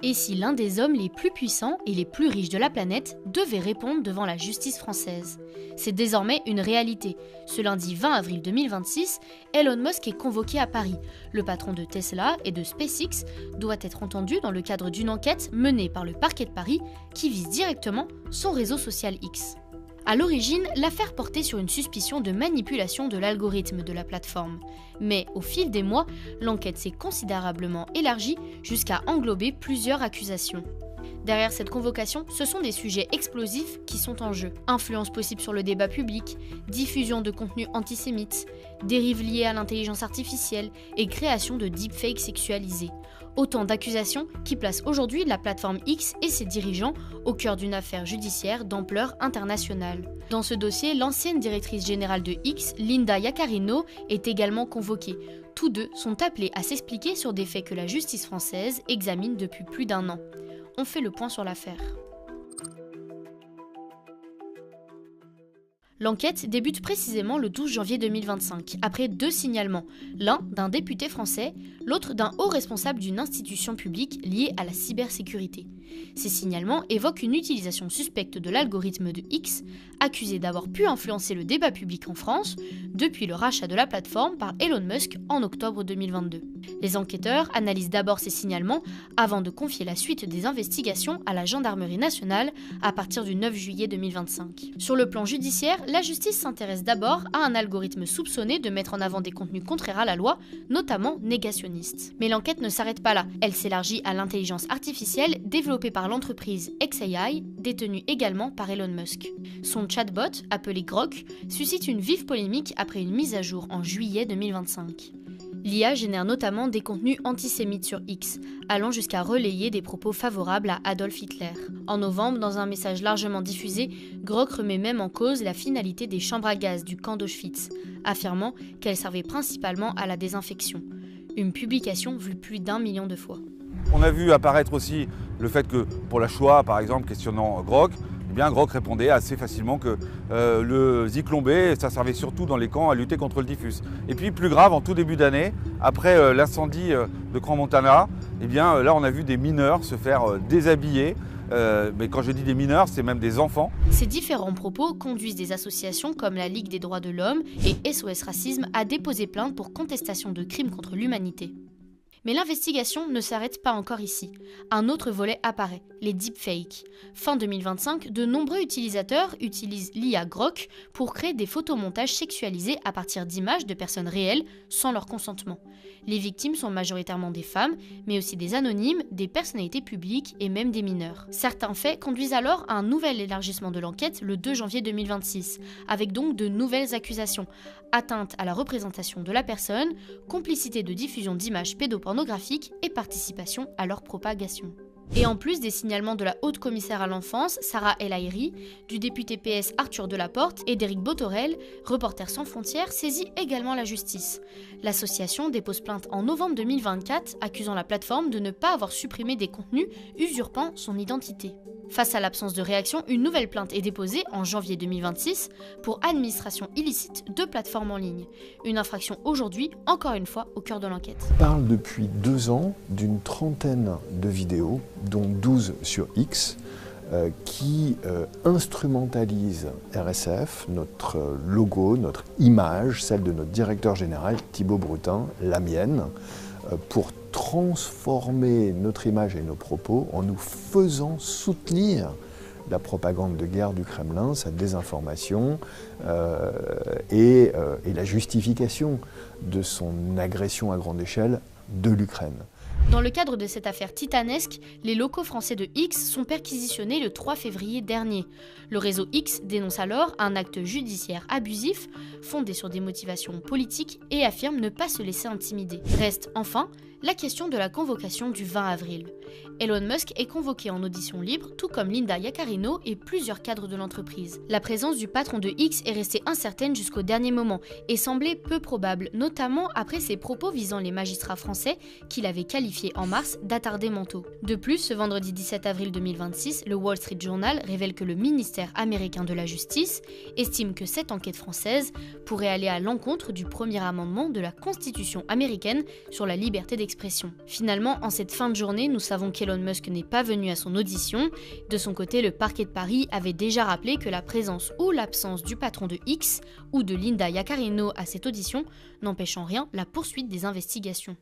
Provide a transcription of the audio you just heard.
Et si l'un des hommes les plus puissants et les plus riches de la planète devait répondre devant la justice française? C'est désormais une réalité. Ce lundi 20 avril 2026, Elon Musk est convoqué à Paris. Le patron de Tesla et de SpaceX doit être entendu dans le cadre d'une enquête menée par le parquet de Paris qui vise directement son réseau social X. À l'origine, l'affaire portait sur une suspicion de manipulation de l'algorithme de la plateforme. Mais au fil des mois, l'enquête s'est considérablement élargie jusqu'à englober plusieurs accusations. Derrière cette convocation, ce sont des sujets explosifs qui sont en jeu. Influence possible sur le débat public, diffusion de contenus antisémites, dérives liées à l'intelligence artificielle et création de deepfakes sexualisés. Autant d'accusations qui placent aujourd'hui la plateforme X et ses dirigeants au cœur d'une affaire judiciaire d'ampleur internationale. Dans ce dossier, l'ancienne directrice générale de X, Linda Yaccarino, est également convoquée. Tous deux sont appelés à s'expliquer sur des faits que la justice française examine depuis plus d'1 an. On fait le point sur l'affaire. L'enquête débute précisément le 12 janvier 2025, après 2 signalements, l'un d'un député français, l'autre d'un haut responsable d'une institution publique liée à la cybersécurité. Ces signalements évoquent une utilisation suspecte de l'algorithme de X, accusé d'avoir pu influencer le débat public en France depuis le rachat de la plateforme par Elon Musk en octobre 2022. Les enquêteurs analysent d'abord ces signalements avant de confier la suite des investigations à la Gendarmerie nationale à partir du 9 juillet 2025. Sur le plan judiciaire, la justice s'intéresse d'abord à un algorithme soupçonné de mettre en avant des contenus contraires à la loi, notamment négationnistes. Mais l'enquête ne s'arrête pas là. Elle s'élargit à l'intelligence artificielle développée par l'entreprise xAI, détenue également par Elon Musk. Son chatbot, appelé Grok, suscite une vive polémique après une mise à jour en juillet 2025. L'IA génère notamment des contenus antisémites sur X, allant jusqu'à relayer des propos favorables à Adolf Hitler. En novembre, dans un message largement diffusé, Grok remet même en cause la finalité des chambres à gaz du camp d'Auschwitz, affirmant qu'elles servaient principalement à la désinfection. Une publication vue plus d'1 million de fois. On a vu apparaître aussi le fait que pour la Shoah, par exemple, questionnant Grok, eh bien Grok répondait assez facilement que le Zyklon B, ça servait surtout dans les camps à lutter contre le typhus. Et puis plus grave, en tout début d'année, après l'incendie de Crans-Montana, eh bien là on a vu des mineurs se faire déshabiller. Mais quand je dis des mineurs, c'est même des enfants. Ces différents propos conduisent des associations comme la Ligue des droits de l'homme et SOS Racisme à déposer plainte pour contestation de crimes contre l'humanité. Mais l'investigation ne s'arrête pas encore ici. Un autre volet apparaît, les deepfakes. Fin 2025, de nombreux utilisateurs utilisent l'IA Grok pour créer des photomontages sexualisés à partir d'images de personnes réelles sans leur consentement. Les victimes sont majoritairement des femmes, mais aussi des anonymes, des personnalités publiques et même des mineurs. Certains faits conduisent alors à un nouvel élargissement de l'enquête le 2 janvier 2026, avec donc de nouvelles accusations. Atteinte à la représentation de la personne, complicité de diffusion d'images pédopornographiques et participation à leur propagation. Et en plus des signalements de la haute commissaire à l'enfance, Sarah El Haïry, du député PS Arthur Delaporte et d'Éric Bothorel, Reporters sans frontières saisit également la justice. L'association dépose plainte en novembre 2024, accusant la plateforme de ne pas avoir supprimé des contenus usurpant son identité. Face à l'absence de réaction, une nouvelle plainte est déposée en janvier 2026 pour administration illicite de plateformes en ligne. Une infraction aujourd'hui, encore une fois, au cœur de l'enquête. On parle depuis 2 ans d'une trentaine de vidéos, dont 12 sur X, qui instrumentalisent RSF, notre logo, notre image, celle de notre directeur général, Thibault Brutin, la mienne, pour transformer notre image et nos propos en nous faisant soutenir la propagande de guerre du Kremlin, sa désinformation et la justification de son agression à grande échelle de l'Ukraine. Dans le cadre de cette affaire titanesque, les locaux français de X sont perquisitionnés le 3 février dernier. Le réseau X dénonce alors un acte judiciaire abusif, fondé sur des motivations politiques et affirme ne pas se laisser intimider. Reste enfin la question de la convocation du 20 avril. Elon Musk est convoqué en audition libre, tout comme Linda Yaccarino et plusieurs cadres de l'entreprise. La présence du patron de X est restée incertaine jusqu'au dernier moment et semblait peu probable, notamment après ses propos visant les magistrats français qu'il avait qualifiés en mars d'attardés mentaux. De plus, ce vendredi 17 avril 2026, le Wall Street Journal révèle que le ministère américain de la Justice estime que cette enquête française pourrait aller à l'encontre du premier amendement de la Constitution américaine sur la liberté d'expression. expression. Finalement, en cette fin de journée, nous savons qu'Elon Musk n'est pas venu à son audition. De son côté, le parquet de Paris avait déjà rappelé que la présence ou l'absence du patron de X ou de Linda Yaccarino à cette audition n'empêche en rien la poursuite des investigations.